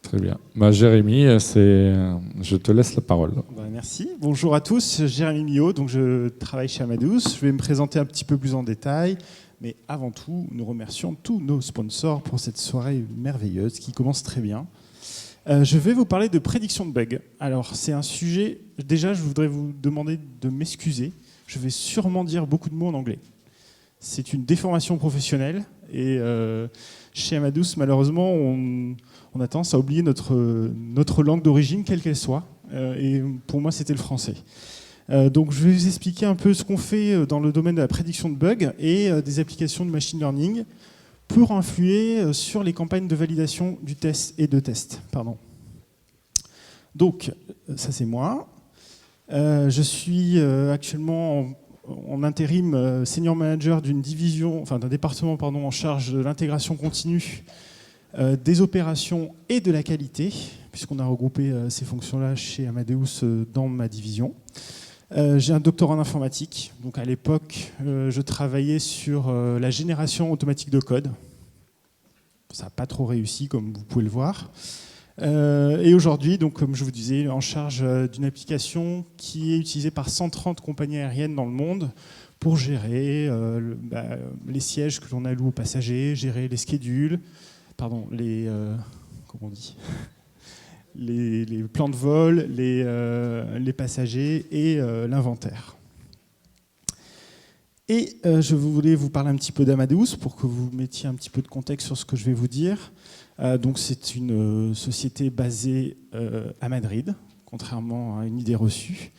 Très bien. Jérémy, je te laisse la parole. Merci. Bonjour à tous, Jérémy Millot, donc je travaille chez Amadeus. Je vais me présenter un petit peu plus en détail, mais avant tout, nous remercions tous nos sponsors pour cette soirée merveilleuse qui commence très bien. Je vais vous parler de prédiction de bugs. Alors, c'est un sujet... Déjà, je voudrais vous demander de m'excuser. Je vais sûrement dire beaucoup de mots en anglais. C'est une déformation professionnelle et chez Amadeus, malheureusement, on a tendance à oublier notre langue d'origine, quelle qu'elle soit. Et pour moi, c'était le français. Donc, je vais vous expliquer un peu ce qu'on fait dans le domaine de la prédiction de bugs et des applications de machine learning pour influer sur les campagnes de validation du test et de test. Donc, ça c'est moi. Je suis actuellement en intérim senior manager d'une division, enfin d'un département en charge de l'intégration continue des opérations et de la qualité, puisqu'on a regroupé ces fonctions-là chez Amadeus dans ma division. J'ai un doctorat en informatique, donc à l'époque je travaillais sur la génération automatique de code. Ça n'a pas trop réussi comme vous pouvez le voir. Et aujourd'hui, donc, comme je vous disais, en charge d'une application qui est utilisée par 130 compagnies aériennes dans le monde pour gérer les sièges que l'on alloue aux passagers, gérer les schedules, les plans de vol, les passagers et l'inventaire. Et je voulais vous parler un petit peu d'Amadeus pour que vous mettiez un petit peu de contexte sur ce que je vais vous dire. Donc c'est une société basée à Madrid, contrairement à une idée reçue,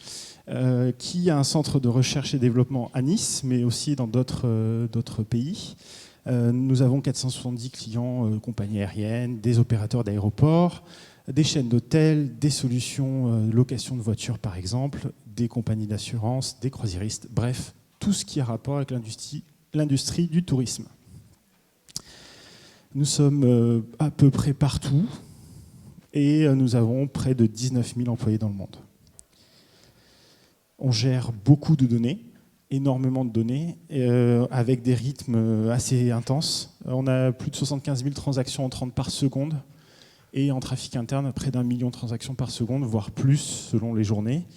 qui a un centre de recherche et développement à Nice, mais aussi dans d'autres pays. Nous avons 470 clients, compagnies aériennes, des opérateurs d'aéroports, des chaînes d'hôtels, des solutions de location de voitures par exemple, des compagnies d'assurance, des croisiéristes, bref, tout ce qui a rapport avec l'industrie du tourisme. Nous sommes à peu près partout et nous avons près de 19 000 employés dans le monde. On gère beaucoup de données, énormément de données, avec des rythmes assez intenses. On a plus de 75 000 transactions entrantes par seconde et en trafic interne, près d'1 million de transactions par seconde, voire plus selon les journées.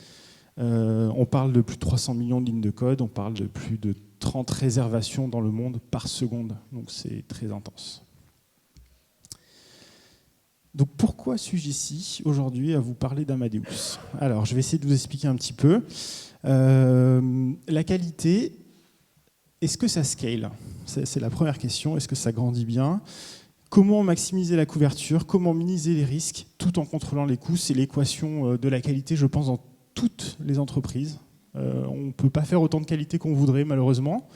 On parle de plus de 300 millions de lignes de code, on parle de plus de 30 réservations dans le monde par seconde, donc c'est très intense. Donc pourquoi suis-je ici aujourd'hui à vous parler d'Amadeus? Alors je vais essayer de vous expliquer un petit peu. La qualité, est-ce que ça scale? C'est la première question, est-ce que ça grandit bien? Comment maximiser la couverture? Comment minimiser les risques tout en contrôlant les coûts? C'est l'équation de la qualité, je pense, dans toutes les entreprises. On ne peut pas faire autant de qualité qu'on voudrait, malheureusement.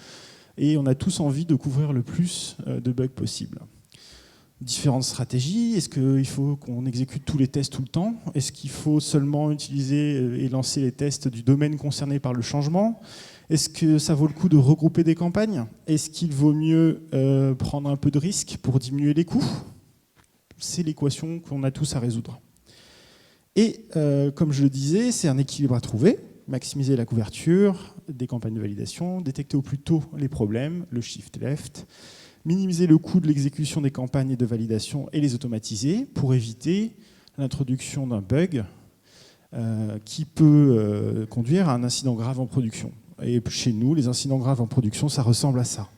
Et on a tous envie de couvrir le plus de bugs possible. Différentes stratégies. Est-ce qu'il faut qu'on exécute tous les tests tout le temps? Est-ce qu'il faut seulement utiliser et lancer les tests du domaine concerné par le changement? Est-ce que ça vaut le coup de regrouper des campagnes? Est-ce qu'il vaut mieux prendre un peu de risque pour diminuer les coûts? C'est l'équation qu'on a tous à résoudre. Et comme je le disais, c'est un équilibre à trouver. Maximiser la couverture des campagnes de validation, détecter au plus tôt les problèmes, le shift left, minimiser le coût de l'exécution des campagnes de validation et les automatiser pour éviter l'introduction d'un bug qui peut conduire à un incident grave en production. Et chez nous, les incidents graves en production, ça ressemble à ça.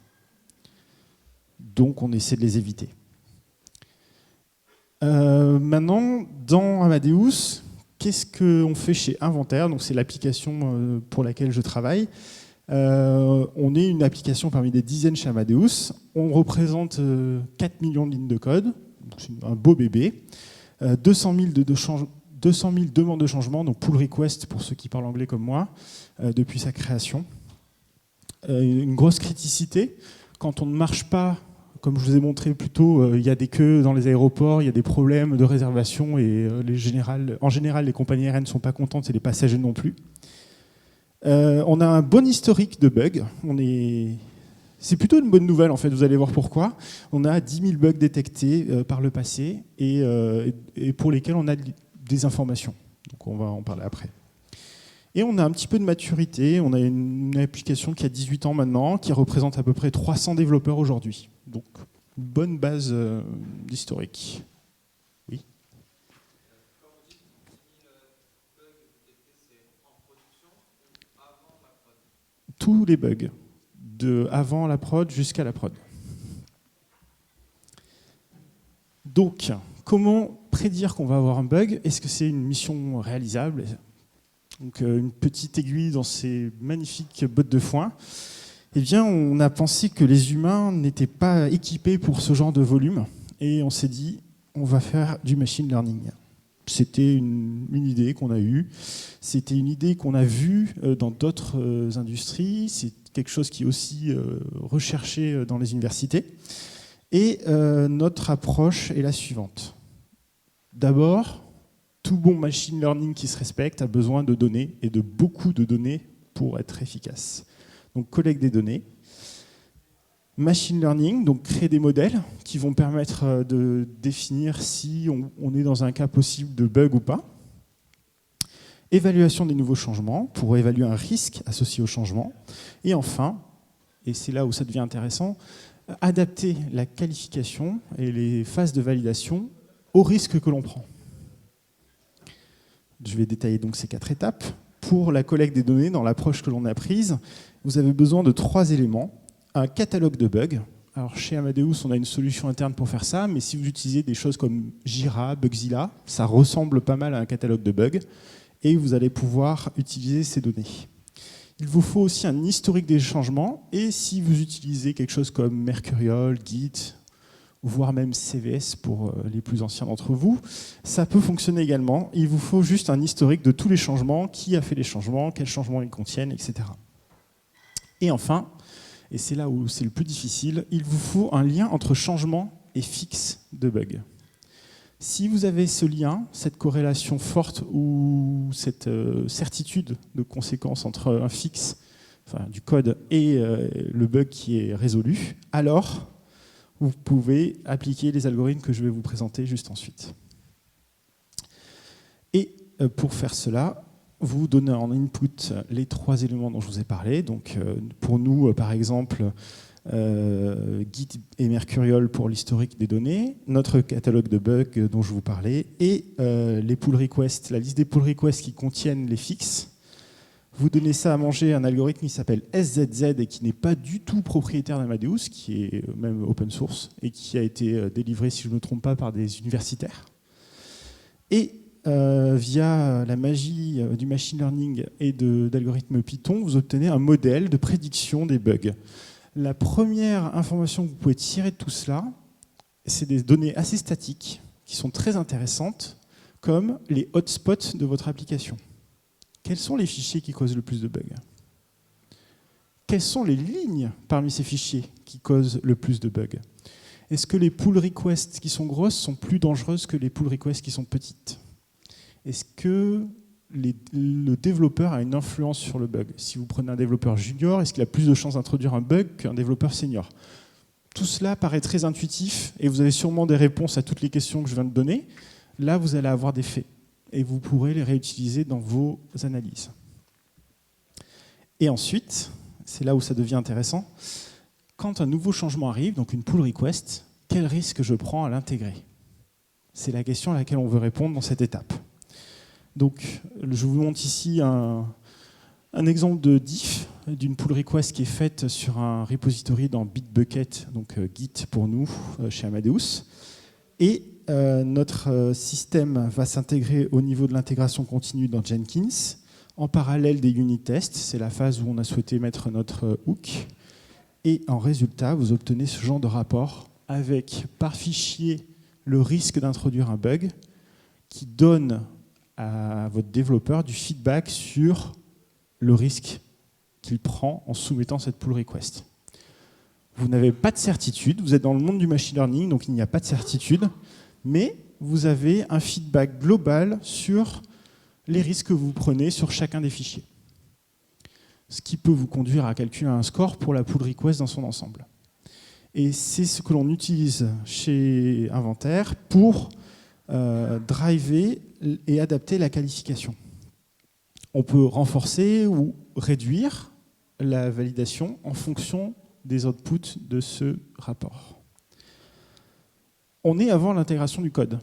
Donc on essaie de les éviter. Maintenant, dans Amadeus, qu'est-ce qu'on fait chez Inventaire? Donc c'est l'application pour laquelle je travaille. On est une application parmi des dizaines chez Amadeus. On représente 4 millions de lignes de code, c'est un beau bébé. 200 000 demandes de changement, donc pull request pour ceux qui parlent anglais comme moi, depuis sa création. Une grosse criticité, quand on ne marche pas, comme je vous ai montré plus tôt, il y a des queues dans les aéroports, il y a des problèmes de réservation et en général, les compagnies aériennes ne sont pas contentes et les passagers non plus. On a un bon historique de bugs. C'est plutôt une bonne nouvelle, en fait, vous allez voir pourquoi. On a 10 000 bugs détectés par le passé et pour lesquels on a des informations. Donc on va en parler après. Et on a un petit peu de maturité. On a une application qui a 18 ans maintenant, qui représente à peu près 300 développeurs aujourd'hui. Donc, une bonne base d'historique. Oui. tous les bugs, de avant la prod jusqu'à la prod. Donc, comment prédire qu'on va avoir un bug? Est-ce que c'est une mission réalisable? Donc, une petite aiguille dans ces magnifiques bottes de foin. Eh bien, on a pensé que les humains n'étaient pas équipés pour ce genre de volume, et on s'est dit, on va faire du machine learning. C'était une idée qu'on a eue, c'était une idée qu'on a vue dans d'autres industries, c'est quelque chose qui est aussi recherché dans les universités. Et notre approche est la suivante. D'abord, tout bon machine learning qui se respecte a besoin de données, et de beaucoup de données pour être efficace. Donc collecte des données. Machine learning, donc créer des modèles qui vont permettre de définir si on est dans un cas possible de bug ou pas. Évaluation des nouveaux changements pour évaluer un risque associé au changement. Et enfin, et c'est là où ça devient intéressant, adapter la qualification et les phases de validation au risque que l'on prend. Je vais détailler donc ces 4 étapes. Pour la collecte des données, dans l'approche que l'on a prise, vous avez besoin de 3 éléments. Un catalogue de bugs. Alors chez Amadeus, on a une solution interne pour faire ça, mais si vous utilisez des choses comme Jira, Bugzilla, ça ressemble pas mal à un catalogue de bugs, et vous allez pouvoir utiliser ces données. Il vous faut aussi un historique des changements, et si vous utilisez quelque chose comme Mercurial, Git, voire même CVS pour les plus anciens d'entre vous, ça peut fonctionner également. Il vous faut juste un historique de tous les changements, qui a fait les changements, quels changements ils contiennent, etc. Et enfin, et c'est là où c'est le plus difficile, il vous faut un lien entre changement et fixe de bug. Si vous avez ce lien, cette corrélation forte ou cette certitude de conséquence entre un fixe, enfin, du code et le bug qui est résolu, alors vous pouvez appliquer les algorithmes que je vais vous présenter juste ensuite. Et pour faire cela, vous donnez en input les 3 éléments dont je vous ai parlé. Donc, pour nous, par exemple, Git et Mercurial pour l'historique des données, notre catalogue de bugs dont je vous parlais, et les pull requests, la liste des pull requests qui contiennent les fixes. Vous donnez ça à manger à un algorithme qui s'appelle SZZ et qui n'est pas du tout propriétaire d'Amadeus, qui est même open source et qui a été délivré, si je ne me trompe pas, par des universitaires. Et via la magie du machine learning et d'algorithmes Python, vous obtenez un modèle de prédiction des bugs. La première information que vous pouvez tirer de tout cela, c'est des données assez statiques qui sont très intéressantes, comme les hotspots de votre application. Quels sont les fichiers qui causent le plus de bugs? Quelles sont les lignes parmi ces fichiers qui causent le plus de bugs? Est-ce que les pull requests qui sont grosses sont plus dangereuses que les pull requests qui sont petites? Est-ce que le développeur a une influence sur le bug? Si vous prenez un développeur junior, est-ce qu'il a plus de chances d'introduire un bug qu'un développeur senior? Tout cela paraît très intuitif et vous avez sûrement des réponses à toutes les questions que je viens de donner. Là, vous allez avoir des faits et vous pourrez les réutiliser dans vos analyses. Et ensuite, c'est là où ça devient intéressant, quand un nouveau changement arrive, donc une pull request, quel risque je prends à l'intégrer? C'est la question à laquelle on veut répondre dans cette étape. Donc, je vous montre ici un exemple de diff d'une pull request qui est faite sur un repository dans Bitbucket, donc Git pour nous, chez Amadeus. Et notre système va s'intégrer au niveau de l'intégration continue dans Jenkins, en parallèle des unit tests, c'est la phase où on a souhaité mettre notre hook. Et en résultat, vous obtenez ce genre de rapport avec, par fichier, le risque d'introduire un bug qui donne à votre développeur du feedback sur le risque qu'il prend en soumettant cette pull request. Vous n'avez pas de certitude, vous êtes dans le monde du machine learning, donc il n'y a pas de certitude, mais vous avez un feedback global sur les risques que vous prenez sur chacun des fichiers. Ce qui peut vous conduire à calculer un score pour la pull request dans son ensemble. Et c'est ce que l'on utilise chez Inventaire pour driver et adapter la qualification. On peut renforcer ou réduire la validation en fonction des outputs de ce rapport. On est avant l'intégration du code.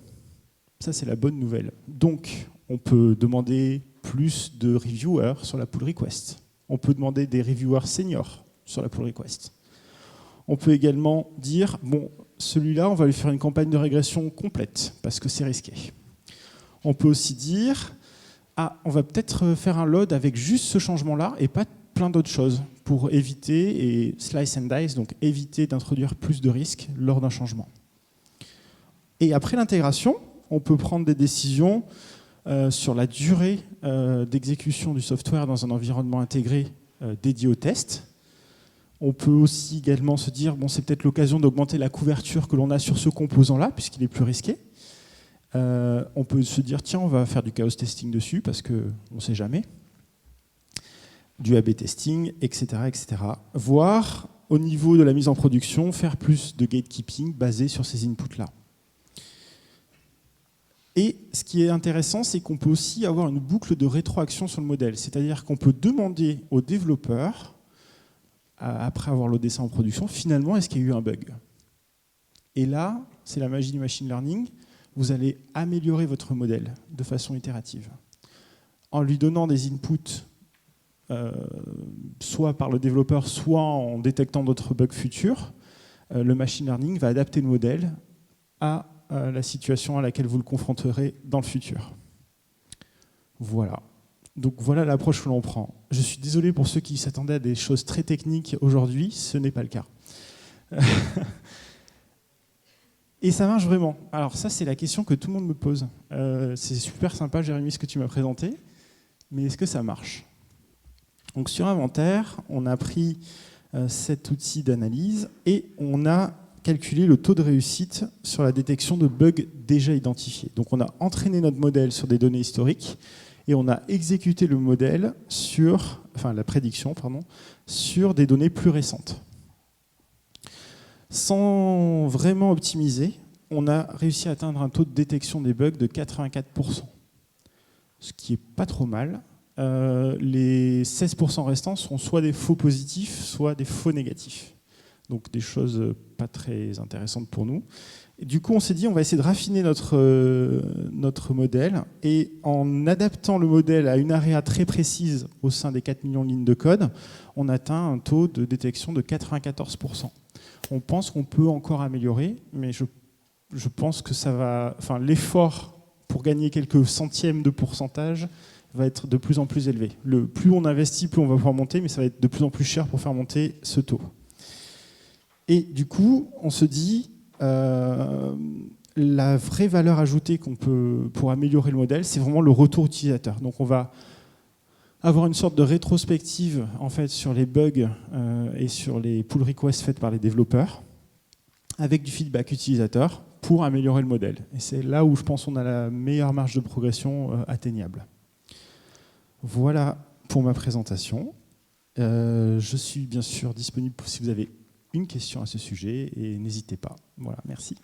Ça, c'est la bonne nouvelle. Donc, on peut demander plus de reviewers sur la pull request. On peut demander des reviewers seniors sur la pull request. On peut également dire, bon, celui-là, on va lui faire une campagne de régression complète, parce que c'est risqué. On peut aussi dire, ah, on va peut-être faire un load avec juste ce changement-là et pas plein d'autres choses pour éviter, et slice and dice, donc éviter d'introduire plus de risques lors d'un changement. Et après l'intégration, on peut prendre des décisions sur la durée d'exécution du software dans un environnement intégré dédié au test. On peut aussi également se dire, bon, c'est peut-être l'occasion d'augmenter la couverture que l'on a sur ce composant-là, puisqu'il est plus risqué. On peut se dire, tiens, on va faire du chaos testing dessus, parce qu'on ne sait jamais. Du A/B testing, etc., etc. Voire, au niveau de la mise en production, faire plus de gatekeeping basé sur ces inputs-là. Et ce qui est intéressant, c'est qu'on peut aussi avoir une boucle de rétroaction sur le modèle. C'est-à-dire qu'on peut demander aux développeurs, après avoir loadé ça en production, finalement, est-ce qu'il y a eu un bug? Et là, c'est la magie du machine learning, vous allez améliorer votre modèle de façon itérative. En lui donnant des inputs, soit par le développeur, soit en détectant d'autres bugs futurs, le machine learning va adapter le modèle à la situation à laquelle vous le confronterez dans le futur. Voilà. Donc voilà l'approche que l'on prend. Je suis désolé pour ceux qui s'attendaient à des choses très techniques aujourd'hui, ce n'est pas le cas. Et ça marche vraiment. Alors ça, c'est la question que tout le monde me pose. C'est super sympa, Jérémy, ce que tu m'as présenté, mais est-ce que ça marche? Donc sur Inventaire, on a pris cet outil d'analyse et on a calculé le taux de réussite sur la détection de bugs déjà identifiés. Donc on a entraîné notre modèle sur des données historiques et on a exécuté le modèle sur, enfin la prédiction, pardon, sur des données plus récentes. Sans vraiment optimiser, on a réussi à atteindre un taux de détection des bugs de 84%, ce qui est pas trop mal. Les 16% restants sont soit des faux positifs, soit des faux négatifs. Donc des choses pas très intéressantes pour nous. Et du coup, on s'est dit, on va essayer de raffiner notre modèle, et en adaptant le modèle à une area très précise au sein des 4 millions de lignes de code, on atteint un taux de détection de 94%. On pense qu'on peut encore améliorer, mais je pense que ça va, enfin, l'effort pour gagner quelques centièmes de pourcentage va être de plus en plus élevé. Plus on investit, plus on va pouvoir monter, mais ça va être de plus en plus cher pour faire monter ce taux. Et du coup, on se dit, la vraie valeur ajoutée qu'on peut pour améliorer le modèle, c'est vraiment le retour utilisateur. Donc on va avoir une sorte de rétrospective en fait, sur les bugs et sur les pull requests faites par les développeurs, avec du feedback utilisateur pour améliorer le modèle. Et c'est là où je pense qu'on a la meilleure marge de progression atteignable. Voilà pour ma présentation. Je suis bien sûr disponible si vous avez une question à ce sujet, et n'hésitez pas. Voilà, merci.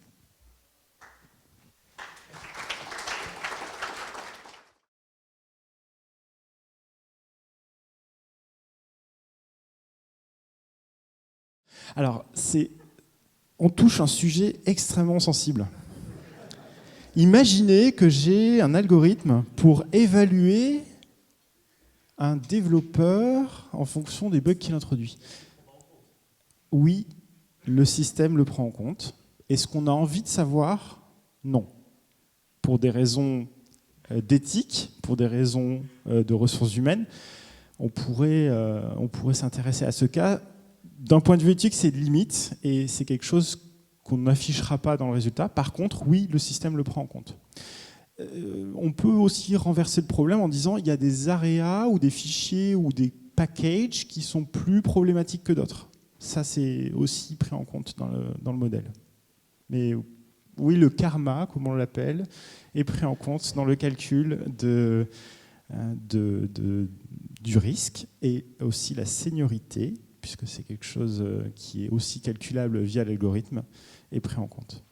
Alors, on touche un sujet extrêmement sensible. Imaginez que j'ai un algorithme pour évaluer un développeur en fonction des bugs qu'il introduit. Oui, le système le prend en compte. Est-ce qu'on a envie de savoir? Non. Pour des raisons d'éthique, pour des raisons de ressources humaines, on pourrait s'intéresser à ce cas. D'un point de vue éthique, c'est limite, et c'est quelque chose qu'on n'affichera pas dans le résultat. Par contre, oui, le système le prend en compte. On peut aussi renverser le problème en disant qu'il y a des areas ou des fichiers ou des packages qui sont plus problématiques que d'autres. Ça, c'est aussi pris en compte dans le modèle. Mais oui, le karma, comme on l'appelle, est pris en compte dans le calcul du risque, et aussi la seniorité, puisque c'est quelque chose qui est aussi calculable via l'algorithme, est pris en compte.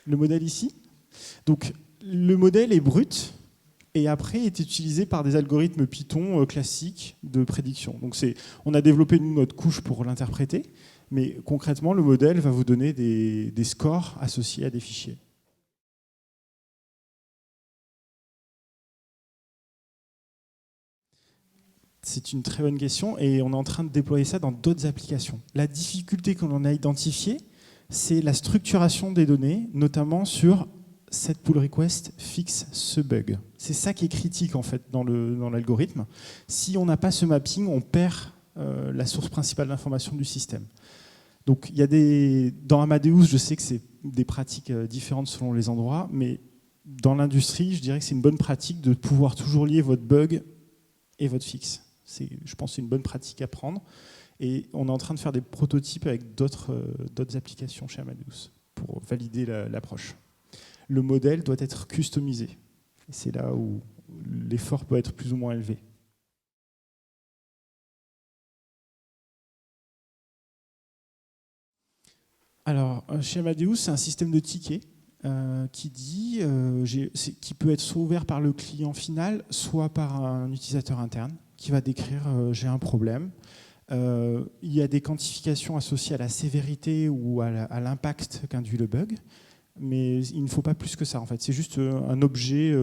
Le modèle ici. Donc, le modèle est brut, et après est utilisé par des algorithmes Python classiques de prédiction. Donc on a développé nous, notre couche pour l'interpréter, mais concrètement, le modèle va vous donner des scores associés à des fichiers. C'est une très bonne question et on est en train de déployer ça dans d'autres applications. La difficulté que l'on a identifiée, c'est la structuration des données, notamment sur cette pull request fixe ce bug. C'est ça qui est critique en fait dans l'algorithme. Si on n'a pas ce mapping, on perd la source principale d'information du système. Donc il y a dans Amadeus, je sais que c'est des pratiques différentes selon les endroits, mais dans l'industrie, je dirais que c'est une bonne pratique de pouvoir toujours lier votre bug et votre fixe. Je pense que c'est une bonne pratique à prendre. Et on est en train de faire des prototypes avec d'autres applications chez Amadeus pour valider l'approche. Le modèle doit être customisé. Et c'est là où l'effort peut être plus ou moins élevé. Alors, chez Amadeus, c'est un système de tickets qui peut être soit ouvert par le client final, soit par un utilisateur interne qui va décrire j'ai un problème. Il y a des quantifications associées à la sévérité ou à l'impact qu'induit le bug, mais il ne faut pas plus que ça en fait. C'est juste un objet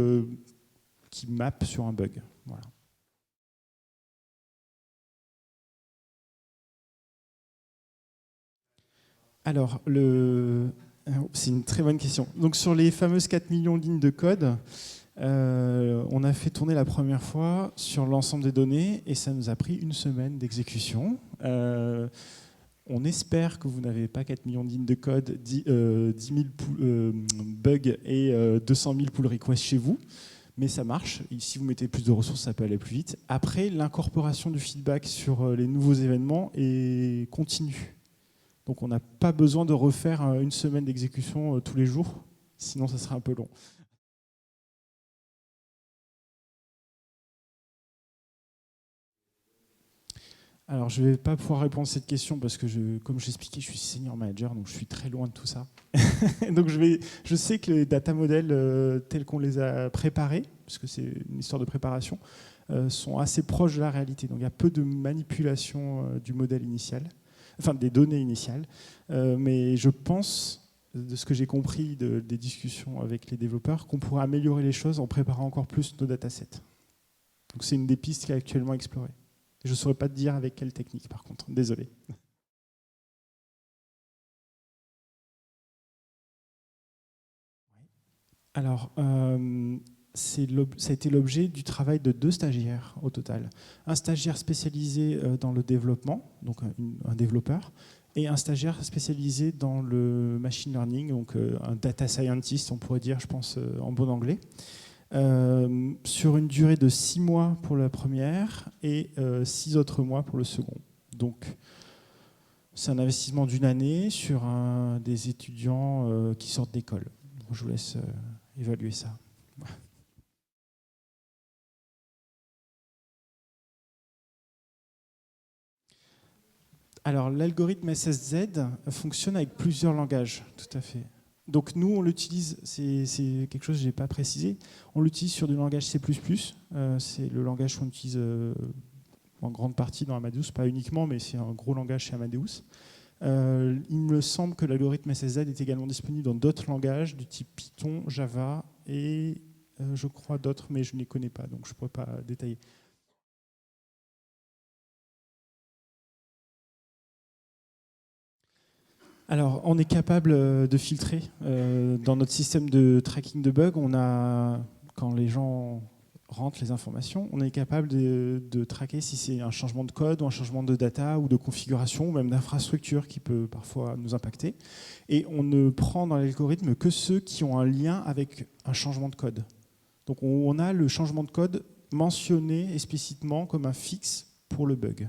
qui mappe sur un bug. Voilà. Alors, c'est une très bonne question. Donc sur les fameuses 4 millions de lignes de code, on a fait tourner la première fois sur l'ensemble des données et ça nous a pris une semaine d'exécution. On espère que vous n'avez pas 4 millions de lignes de code, 10 000 bugs et 200 000 pull requests chez vous, mais ça marche. Et si vous mettez plus de ressources, ça peut aller plus vite. Après, l'incorporation du feedback sur les nouveaux événements est continue. Donc on n'a pas besoin de refaire une semaine d'exécution tous les jours, sinon ça serait un peu long. Alors je ne vais pas pouvoir répondre à cette question parce que, comme j'expliquais, je suis senior manager, donc je suis très loin de tout ça. Donc je sais que les data models tels qu'on les a préparés, parce que c'est une histoire de préparation, sont assez proches de la réalité. Donc il y a peu de manipulation du modèle initial. Enfin des données initiales, mais je pense, de ce que j'ai compris des discussions avec les développeurs, qu'on pourrait améliorer les choses en préparant encore plus nos datasets. Donc c'est une des pistes qui est actuellement explorée. Je ne saurais pas te dire avec quelle technique par contre, désolé. Alors, ça a été l'objet du travail de 2 stagiaires au total. Un stagiaire spécialisé dans le développement, donc un développeur, et un stagiaire spécialisé dans le machine learning, donc un data scientist, on pourrait dire, je pense, en bon anglais, sur une durée de 6 mois pour la première et 6 autres mois pour le second. Donc, c'est un investissement d'1 année sur des étudiants qui sortent d'école. Je vous laisse évaluer ça. Alors, l'algorithme SSZ fonctionne avec plusieurs langages, tout à fait. Donc nous, on l'utilise, c'est quelque chose que je n'ai pas précisé, on l'utilise sur du langage C++, c'est le langage qu'on utilise en grande partie dans Amadeus, pas uniquement, mais c'est un gros langage chez Amadeus. Il me semble que l'algorithme SSZ est également disponible dans d'autres langages du type Python, Java et je crois d'autres, mais je ne les connais pas, donc je ne pourrais pas détailler. Alors, on est capable de filtrer. Dans notre système de tracking de bugs, quand les gens rentrent les informations, on est capable de traquer si c'est un changement de code ou un changement de data ou de configuration ou même d'infrastructure qui peut parfois nous impacter. Et on ne prend dans l'algorithme que ceux qui ont un lien avec un changement de code. Donc on a le changement de code mentionné explicitement comme un fixe pour le bug.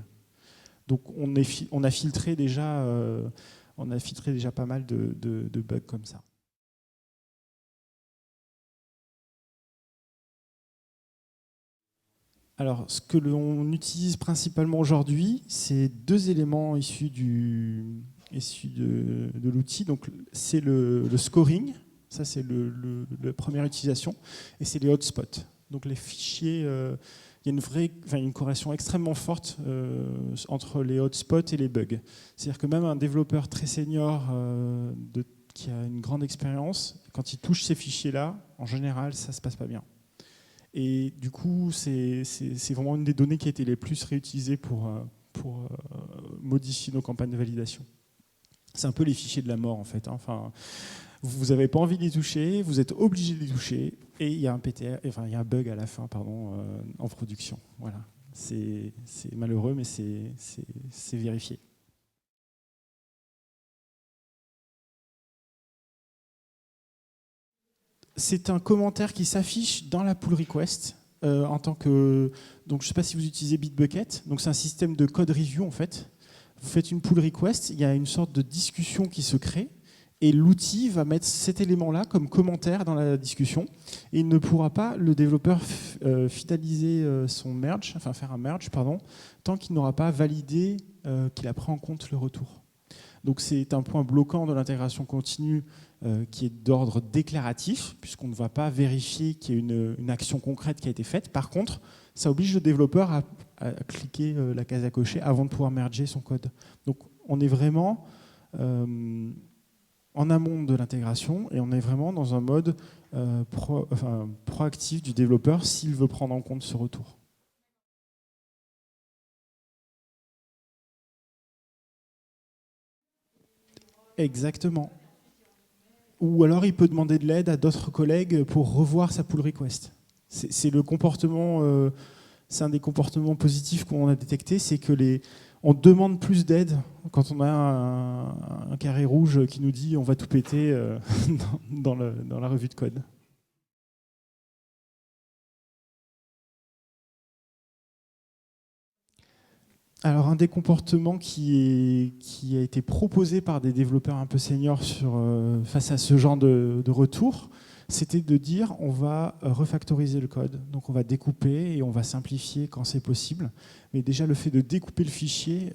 Donc on a filtré déjà pas mal de bugs comme ça. Alors, ce que l'on utilise principalement aujourd'hui, c'est 2 éléments issus de l'outil. Donc, c'est le scoring, ça c'est la première utilisation, et c'est les hotspots. Donc, les fichiers, il y a une corrélation extrêmement forte entre les hotspots et les bugs. C'est-à-dire que même un développeur très senior qui a une grande expérience, quand il touche ces fichiers-là, en général, ça ne se passe pas bien. Et du coup, c'est vraiment une des données qui a été les plus réutilisées pour modifier nos campagnes de validation. C'est un peu les fichiers de la mort, en fait. Enfin, vous n'avez pas envie d'y toucher, vous êtes obligé d'y toucher, et il y a un PTR, enfin, il y a un bug à la fin, en production. Voilà. C'est malheureux, mais c'est vérifié. C'est un commentaire qui s'affiche dans la pull request en tant que. Donc, je ne sais pas si vous utilisez Bitbucket. Donc, c'est un système de code review en fait. Vous faites une pull request, il y a une sorte de discussion qui se crée et l'outil va mettre cet élément-là comme commentaire dans la discussion et il ne pourra pas, le développeur, finaliser son merge, enfin faire un merge, pardon, tant qu'il n'aura pas validé qu'il a pris en compte le retour. Donc c'est un point bloquant de l'intégration continue qui est d'ordre déclaratif, puisqu'on ne va pas vérifier qu'il y a une action concrète qui a été faite. Par contre, ça oblige le développeur à cliquer la case à cocher avant de pouvoir merger son code. Donc on est vraiment en amont de l'intégration et on est vraiment dans un mode proactif du développeur s'il veut prendre en compte ce retour. Exactement. Ou alors il peut demander de l'aide à d'autres collègues pour revoir sa pull request. C'est le comportement, c'est un des comportements positifs qu'on a détecté, c'est que on demande plus d'aide quand on a un carré rouge qui nous dit on va tout péter dans la revue de code. Alors un des comportements qui a été proposé par des développeurs un peu seniors face à ce genre de retour, c'était de dire on va refactoriser le code, donc on va découper et on va simplifier quand c'est possible. Mais déjà le fait de découper le fichier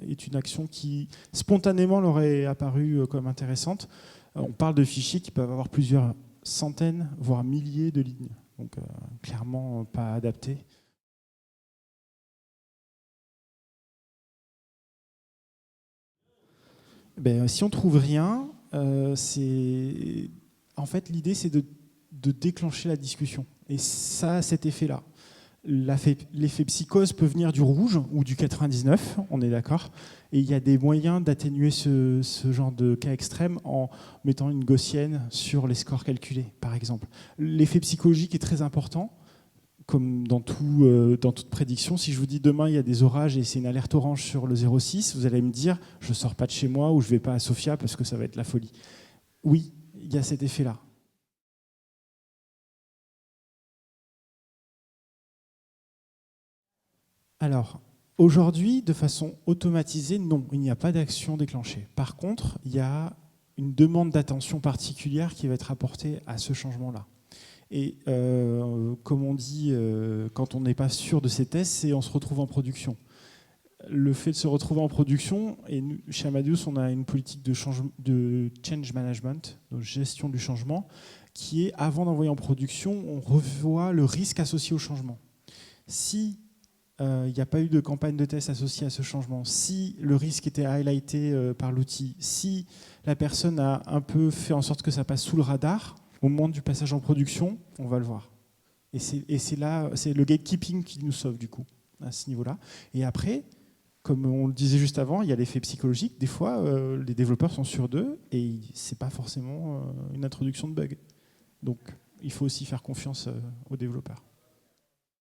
est une action qui spontanément leur est apparue comme intéressante. On parle de fichiers qui peuvent avoir plusieurs centaines, voire milliers de lignes, donc clairement pas adapté. Ben, si on trouve rien, en fait, l'idée, c'est de déclencher la discussion. Et ça a cet effet-là. L'effet psychose peut venir du rouge ou du 99, on est d'accord. Et il y a des moyens d'atténuer ce genre de cas extrême en mettant une gaussienne sur les scores calculés, par exemple. L'effet psychologique est très important. Comme dans toute prédiction, si je vous dis demain il y a des orages et c'est une alerte orange sur le 06, vous allez me dire je ne sors pas de chez moi ou je ne vais pas à Sofia parce que ça va être la folie. Oui, il y a cet effet-là. Alors, aujourd'hui, de façon automatisée, non, il n'y a pas d'action déclenchée. Par contre, il y a une demande d'attention particulière qui va être apportée à ce changement-là. Et comme on dit, quand on n'est pas sûr de ces tests, c'est on se retrouve en production. Le fait de se retrouver en production, et nous, chez Amadeus, on a une politique de change management, de gestion du changement, qui est, avant d'envoyer en production, on revoit le risque associé au changement. Si il n'y a pas eu de campagne de test associée à ce changement, si le risque était highlighté par l'outil, si la personne a un peu fait en sorte que ça passe sous le radar, au moment du passage en production, on va le voir. Et c'est là, c'est le gatekeeping qui nous sauve du coup, à ce niveau-là. Et après, comme on le disait juste avant, il y a l'effet psychologique. Des fois, les développeurs sont sûrs d'eux et c'est pas forcément une introduction de bug. Donc, il faut aussi faire confiance aux développeurs.